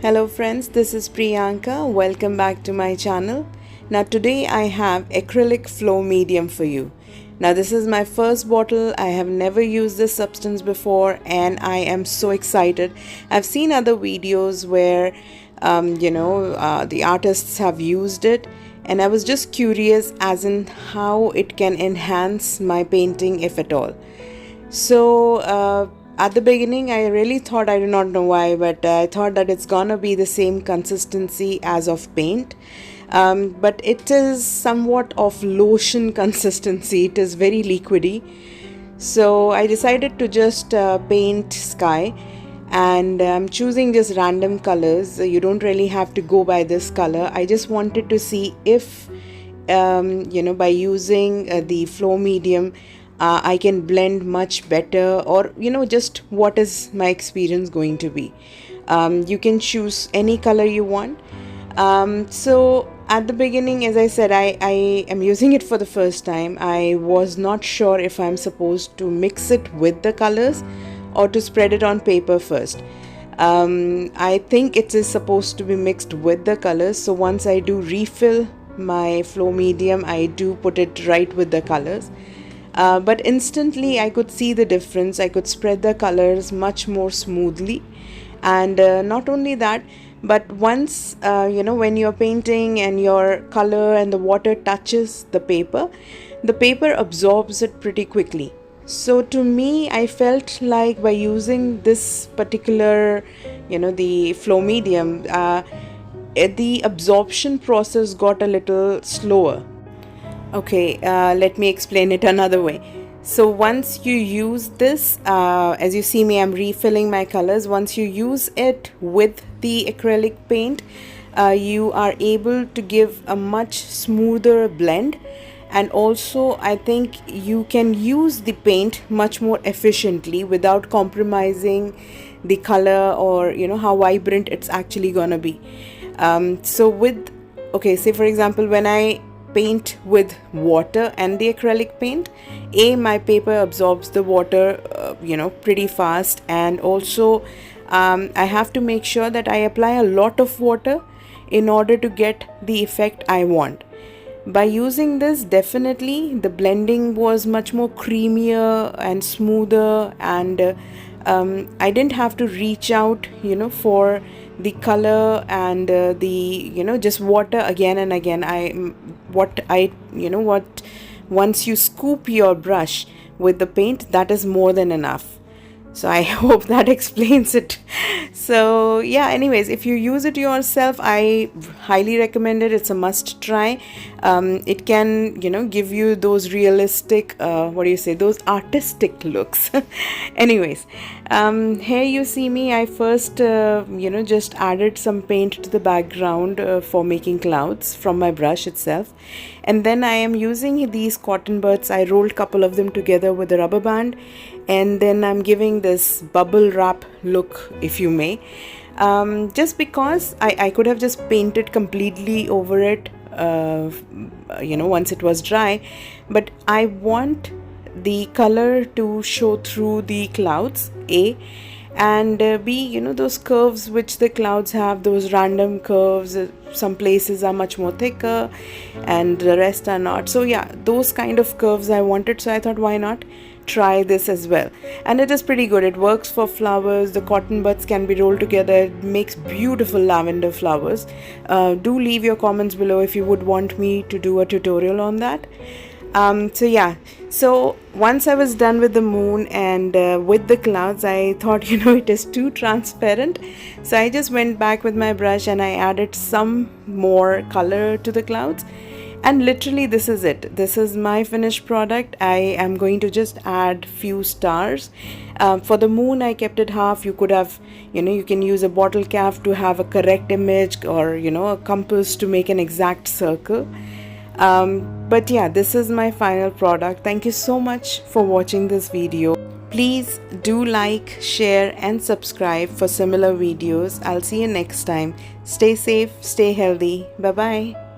Hello friends, this is Priyanka. Welcome back to my channel. Now today I have Acrylic Flow Medium for you. Now this is my first bottle. I have never used this substance before and I am so excited. I've seen other videos where the artists have used it, and I was just curious as in how it can enhance my painting, if at all. So at the beginning I really thought, I do not know why, but I thought that it's gonna be the same consistency as of paint, but it is somewhat of lotion consistency. It is very liquidy. So I decided to just paint sky, and I'm choosing just random colors. You don't really have to go by this color. I just wanted to see if by using the flow medium I can blend much better, or just what is my experience going to be. You can choose any color you want. So at the beginning, as I said, I am using it for the first time. I was not sure if I'm supposed to mix it with the colors or to spread it on paper first. I think it is supposed to be mixed with the colors, so once I do refill my flow medium, I do put it right with the colors. But instantly I could see the difference. I could spread the colors much more smoothly, and not only that, but once when you're painting and your color and the water touches the paper absorbs it pretty quickly. So to me, I felt like by using this particular the flow medium, the absorption process got a little slower. Okay, let me explain it another way. So once you use this, as you see me, I'm refilling my colors. Once you use it with the acrylic paint, you are able to give a much smoother blend, and also I think you can use the paint much more efficiently without compromising the color, or how vibrant it's actually gonna be. Say for example, when I paint with water and the acrylic paint, my paper absorbs the water pretty fast, and also I have to make sure that I apply a lot of water in order to get the effect I want. By using this, definitely the blending was much more creamier and smoother, and I didn't have to reach out for the color and just water again and again. Once you scoop your brush with the paint, that is more than enough. So I hope that explains it. So yeah, anyways, if you use it yourself, I highly recommend it. It's a must try. It can give you those realistic those artistic looks. Anyways, here you see me. I first just added some paint to the background for making clouds from my brush itself, and then I am using these cotton buds. I rolled a couple of them together with a rubber band, and then I'm giving this bubble wrap look, if you may, just because I could have just painted completely over it once it was dry, but I want the color to show through the clouds, and B, those curves which the clouds have, those random curves. Some places are much more thicker and the rest are not. So yeah, those kind of curves I wanted, so I thought, why not try this as well. And it is pretty good. It works for flowers. The cotton buds can be rolled together. It makes beautiful lavender flowers. Do leave your comments below if you would want me to do a tutorial on that. So once I was done with the moon and with the clouds, I thought it is too transparent, so I just went back with my brush and I added some more color to the clouds, and literally this is it. This is my finished product. I am going to just add few stars. For the moon, I kept it half. You could have you can use a bottle cap to have a correct image, or a compass to make an exact circle. But yeah, this is my final product. Thank you so much for watching this video. Please do like, share and subscribe for similar videos. I'll see you next time. Stay safe, stay healthy. Bye bye.